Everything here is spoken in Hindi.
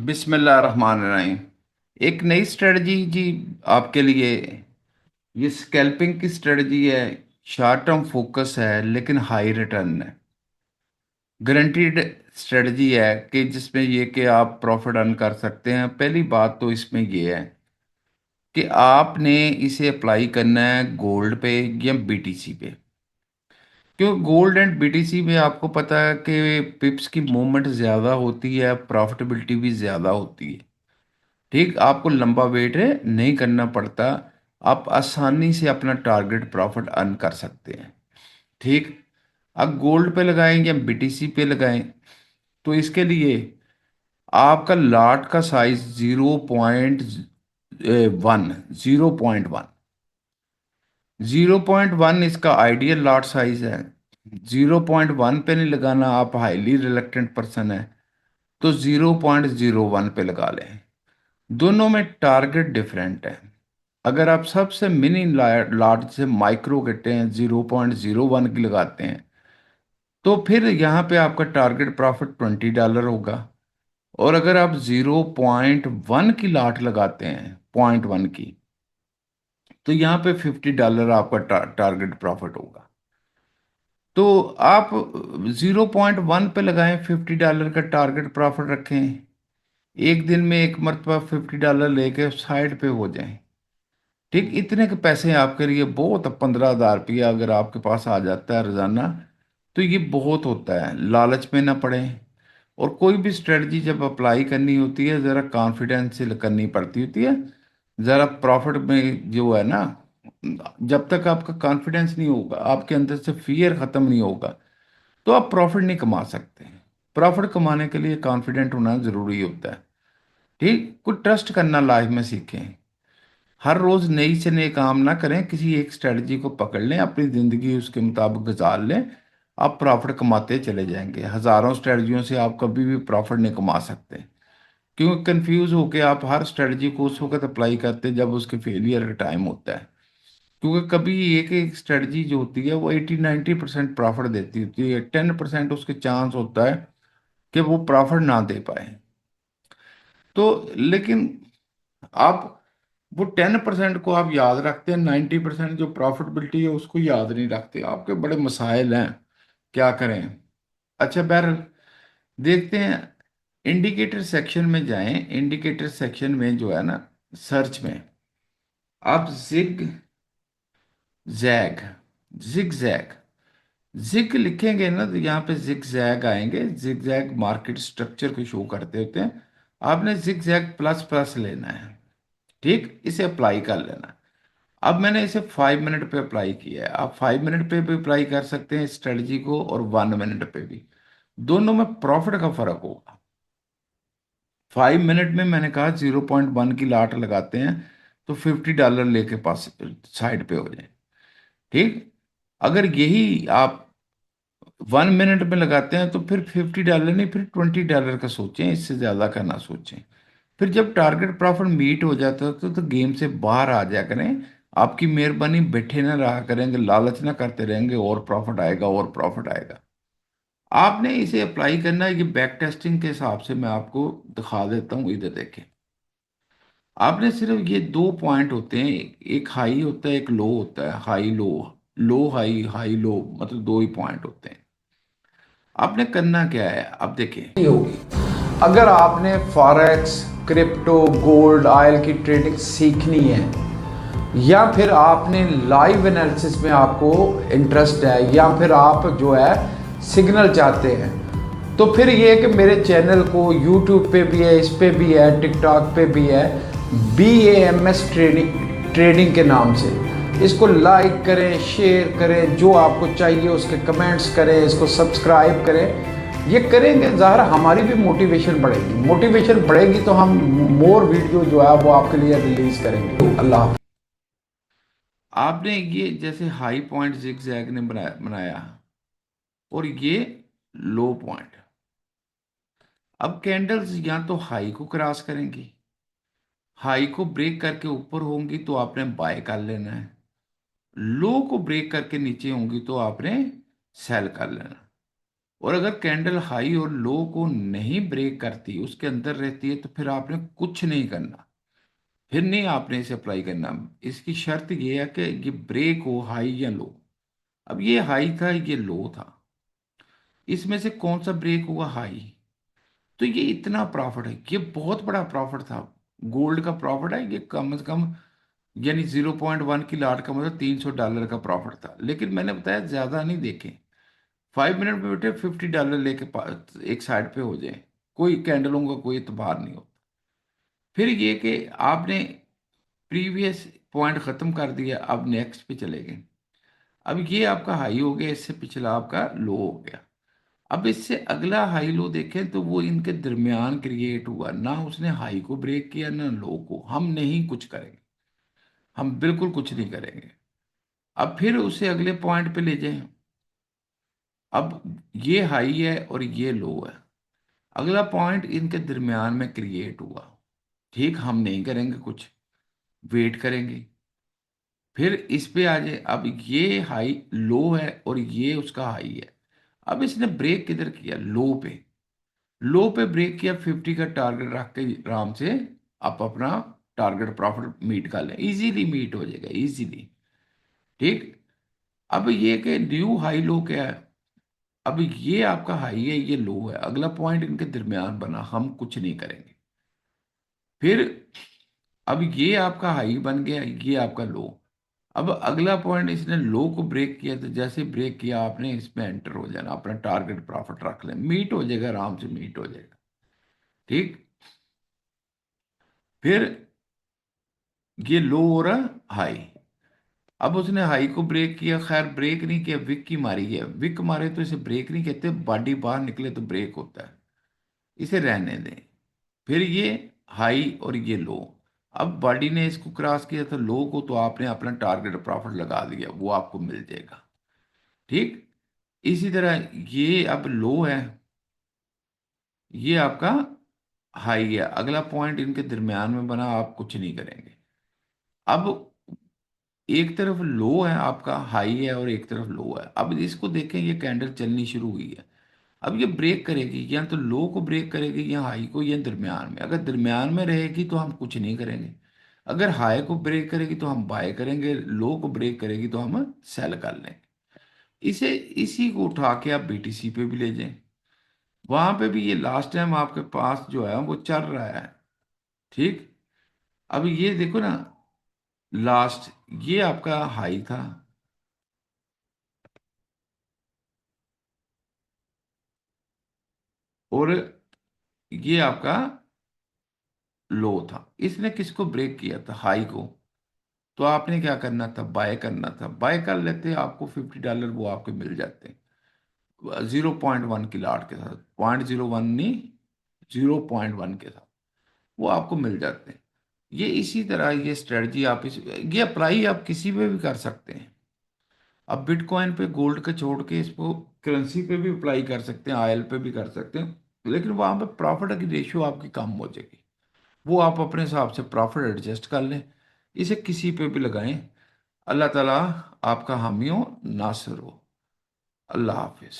बिस्मिल्लाहिर्रहमानिर्रहीम। एक नई स्ट्रेटजी जी आपके लिए। ये स्कैल्पिंग की स्ट्रेटजी है। शॉर्ट टर्म फोकस है लेकिन हाई रिटर्न है। गारंटीड स्ट्रेटजी है कि जिसमें ये कि आप प्रॉफिट अर्न कर सकते हैं। पहली बात तो इसमें ये है कि आपने इसे अप्लाई करना है गोल्ड पे या बीटीसी पे। क्योंकि गोल्ड एंड बीटीसी में आपको पता है कि पिप्स की मूवमेंट ज़्यादा होती है, प्रॉफिटेबिलिटी भी ज़्यादा होती है। ठीक, आपको लंबा वेट नहीं करना पड़ता। आप आसानी से अपना टारगेट प्रॉफिट अर्न कर सकते हैं। ठीक, अब गोल्ड पे लगाएं या बीटीसी पे लगाएं तो इसके लिए आपका लॉट का साइज 0.1 इसका आइडियल लॉट साइज है। 0.1 पे नहीं लगाना, आप हाईली रिलक्टेंट पर्सन है तो 0.01 पे लगा लें। दोनों में टारगेट डिफरेंट है। अगर आप सबसे मिनी लॉट से माइक्रो करते हैं, 0.01 की लगाते हैं, तो फिर यहाँ पे आपका टारगेट प्रॉफिट $20 होगा। और अगर आप 0.1 की लॉट लगाते हैं, 0.1 की, तो यहाँ पे $50 आपका टारगेट प्रॉफिट होगा। तो आप 0.1 पे लगाएं, $50 का टारगेट प्रॉफिट रखें। एक दिन में एक मरतबा $50 लेके साइड पे हो जाएं। ठीक, इतने के पैसे आपके लिए बहुत। 15,000 रुपया अगर आपके पास आ जाता है रोजाना तो ये बहुत होता है। लालच में ना पड़े। और कोई भी स्ट्रेटजी जब अप्लाई करनी होती है ज़रा कॉन्फिडेंस से करनी पड़ती होती है। ज़रा प्रॉफिट में जो है ना, जब तक आपका कॉन्फिडेंस नहीं होगा, आपके अंदर से फियर ख़त्म नहीं होगा, तो आप प्रॉफिट नहीं कमा सकते। प्रॉफिट कमाने के लिए कॉन्फिडेंट होना ज़रूरी होता है। ठीक, कुछ ट्रस्ट करना लाइफ में सीखें। हर रोज नई से नए काम ना करें, किसी एक स्ट्रेटजी को पकड़ लें, अपनी जिंदगी उसके मुताबिक गुजार लें। आप प्रॉफिट कमाते चले जाएंगे। हजारों स्ट्रेटजियों से आप कभी भी प्रॉफिट नहीं कमा सकते। क्योंकि कंफ्यूज होके आप हर स्ट्रेटजी को उस वक्त अप्लाई करते हैं जब उसके फेलियर का टाइम होता है। क्योंकि कभी एक एक स्ट्रेटजी जो होती है वो 80-90% प्रॉफिट देती होती है, 10% उसके चांस होता है कि वो प्रॉफिट ना दे पाए। तो लेकिन आप वो 10% को आप याद रखते हैं, 90% जो प्रॉफिटेबिलिटी है उसको याद नहीं रखते। आपके बड़े मसाइल हैं, क्या करें। अच्छा, बहरहाल देखते हैं। इंडिकेटर सेक्शन में जाएं। इंडिकेटर सेक्शन में जो है ना, सर्च में आप जैग जिग जैग जिग लिखेंगे ना तो यहाँ पे जिग जैग आएंगे। जिग जैग मार्केट स्ट्रक्चर को शो करते होते हैं। आपने जिग जैग प्लस प्लस लेना है। ठीक, इसे अप्लाई कर लेना। अब मैंने इसे 5 मिनट पे अप्लाई किया है। आप 5 मिनट पे भी अप्लाई कर सकते हैं स्ट्रेटजी को, और 1 मिनट पे भी। दोनों में प्रॉफिट का फर्क होगा। 5 मिनट में मैंने कहा 0.1 की लाट लगाते हैं तो $50 लेके पास साइड पे हो जाए। ठीक, अगर यही आप 1 मिनट में लगाते हैं तो फिर $50 नहीं, फिर $20 का सोचें, इससे ज्यादा का ना सोचें। फिर जब टारगेट प्रॉफिट मीट हो जाता है तो गेम से बाहर आ जाया करें। आपकी मेहरबानी, बैठे ना रहा करेंगे, लालच ना करते रहेंगे और प्रॉफिट आएगा और प्रॉफिट आएगा। आपने इसे अप्लाई करना है। ये बैक टेस्टिंग के हिसाब से मैं आपको दिखा देता हूँ, इधर देखें। आपने सिर्फ ये दो पॉइंट होते हैं, एक हाई होता है, एक लो होता है। हाई लो, लो हाई, हाई लो, मतलब दो ही पॉइंट होते हैं। आपने करना क्या है, अब देखें। नहीं होगी। अगर आपने फॉरेक्स, क्रिप्टो, गोल्ड, ऑयल की ट्रेडिंग सीखनी है, या फिर आपने लाइव एनालिसिस में आपको इंटरेस्ट है, या फिर आप जो है सिग्नल चाहते हैं, तो फिर ये कि मेरे चैनल को यूट्यूब पे भी है, इस पे भी है, टिकटॉक पे भी है, BAMS ट्रेडिंग ट्रेडिंग के नाम से। इसको लाइक करें, शेयर करें, जो आपको चाहिए उसके कमेंट्स करें, इसको सब्सक्राइब करें। ये करेंगे ज़ाहिर हमारी भी मोटिवेशन बढ़ेगी। मोटिवेशन बढ़ेगी तो हम मोर वीडियो जो है वो आपके लिए रिलीज करेंगे। अल्लाह हाफ़िज़। आपने ये जैसे हाई पॉइंट जिग जैग ने बनाया और ये लो पॉइंट। अब कैंडल्स या तो हाई को क्रॉस करेंगी, हाई को ब्रेक करके ऊपर होंगी तो आपने बाय कर लेना है। लो को ब्रेक करके नीचे होंगी तो आपने सेल कर लेना। और अगर कैंडल हाई और लो को नहीं ब्रेक करती, उसके अंदर रहती है, तो फिर आपने कुछ नहीं करना, फिर नहीं आपने इसे अप्लाई करना। इसकी शर्त ये है कि ये ब्रेक हो हाई या लो। अब ये हाई था, ये लो था, इसमें से कौन सा ब्रेक हुआ? हाई। तो ये इतना प्रॉफिट है, ये बहुत बड़ा प्रॉफिट था। गोल्ड का प्रॉफिट है ये कम से कम, यानी 0.1 की लाट का मतलब $300 का प्रॉफिट था। लेकिन मैंने बताया ज्यादा नहीं देखें, 5 मिनट में बेटे $50 लेके एक साइड पे हो जाए, कोई कैंडलों का कोई एतबार नहीं होता। फिर ये कि आपने प्रीवियस पॉइंट खत्म कर दिया, अब नेक्स्ट पे चले गए। अब ये आपका हाई हो गया, इससे पिछला आपका लो हो गया। अब इससे अगला हाई लो देखें तो वो इनके दरमियान क्रिएट हुआ, ना उसने हाई को ब्रेक किया ना लो को। हम नहीं कुछ करेंगे, हम बिल्कुल कुछ नहीं करेंगे। अब फिर उसे अगले पॉइंट पे ले जाएं। अब ये हाई है और ये लो है, अगला पॉइंट इनके दरमियान में क्रिएट हुआ। ठीक, हम नहीं करेंगे कुछ, वेट करेंगे। फिर इस पे आ जाए, अब ये हाई लो है और ये उसका हाई है। अब इसने ब्रेक किधर किया? लो पे। लो पे ब्रेक किया, 50 का टारगेट रख के आराम से आप अपना टारगेट प्रॉफिट मीट कर लें, इजीली मीट हो जाएगा, इजीली। ठीक। अब ये कि न्यू हाई लो क्या है? अब ये आपका हाई है, ये लो है, अगला पॉइंट इनके दरमियान बना, हम कुछ नहीं करेंगे। फिर अब ये आपका हाई बन गया, ये आपका लो। अब अगला पॉइंट इसने लो को ब्रेक किया, तो जैसे ब्रेक किया आपने इसमें एंटर हो जाना, अपना टारगेट प्रॉफिट रख लें, मीट हो जाएगा, आराम से मीट हो जाएगा। ठीक। फिर ये लो हो रहा, हाई। अब उसने हाई को ब्रेक किया, खैर ब्रेक नहीं किया, विक की मारी है। विक मारे तो इसे ब्रेक नहीं कहते, बॉडी बाहर निकले तो ब्रेक होता है, इसे रहने दें। फिर ये हाई और ये लो। अब बॉडी ने इसको क्रॉस किया तो लो को, तो आपने अपना टारगेट प्रॉफिट लगा दिया, वो आपको मिल जाएगा। ठीक। इसी तरह ये अब लो है, ये आपका हाई है, अगला पॉइंट इनके दरमियान में बना, आप कुछ नहीं करेंगे। अब एक तरफ लो है आपका, हाई है, और एक तरफ लो है। अब इसको देखें, ये कैंडल चलनी शुरू हुई है। अब ये ब्रेक करेगी, या तो लो को ब्रेक करेगी या हाई को, या दरमियान में। अगर दरमियान में रहेगी तो हम कुछ नहीं करेंगे, अगर हाई को ब्रेक करेगी तो हम बाय करेंगे, लो को ब्रेक करेगी तो हम सेल कर लेंगे। इसे इसी को उठा के आप बीटीसी पे भी ले जाएं, वहां पे भी ये लास्ट टाइम आपके पास जो है वो चल रहा है। ठीक। अब ये देखो ना, लास्ट ये आपका हाई था, और ये आपका लो था। इसने किसको ब्रेक किया था? हाई को। तो आपने क्या करना था? बाय करना था, बाय कर लेते, आपको $50 वो आपके मिल जाते, 0.1 की लाट के साथ, 0.01 नहीं, 0.1 के साथ वो आपको मिल जाते हैं। ये इसी तरह ये स्ट्रेटजी आप ये अप्लाई आप किसी पे भी कर सकते हैं। अब बिटकॉइन पे, गोल्ड का छोड़ के, इसको करेंसी पे भी अप्लाई कर सकते हैं, ऑयल पे भी कर सकते हैं, लेकिन वहां पे प्रॉफिट की रेशियो आपकी कम हो जाएगी। वो आप अपने हिसाब से प्रॉफिट एडजस्ट कर लें, इसे किसी पे भी लगाएं। अल्लाह ताला आपका हामी हो, नासिर हो। अल्लाह हाफिज।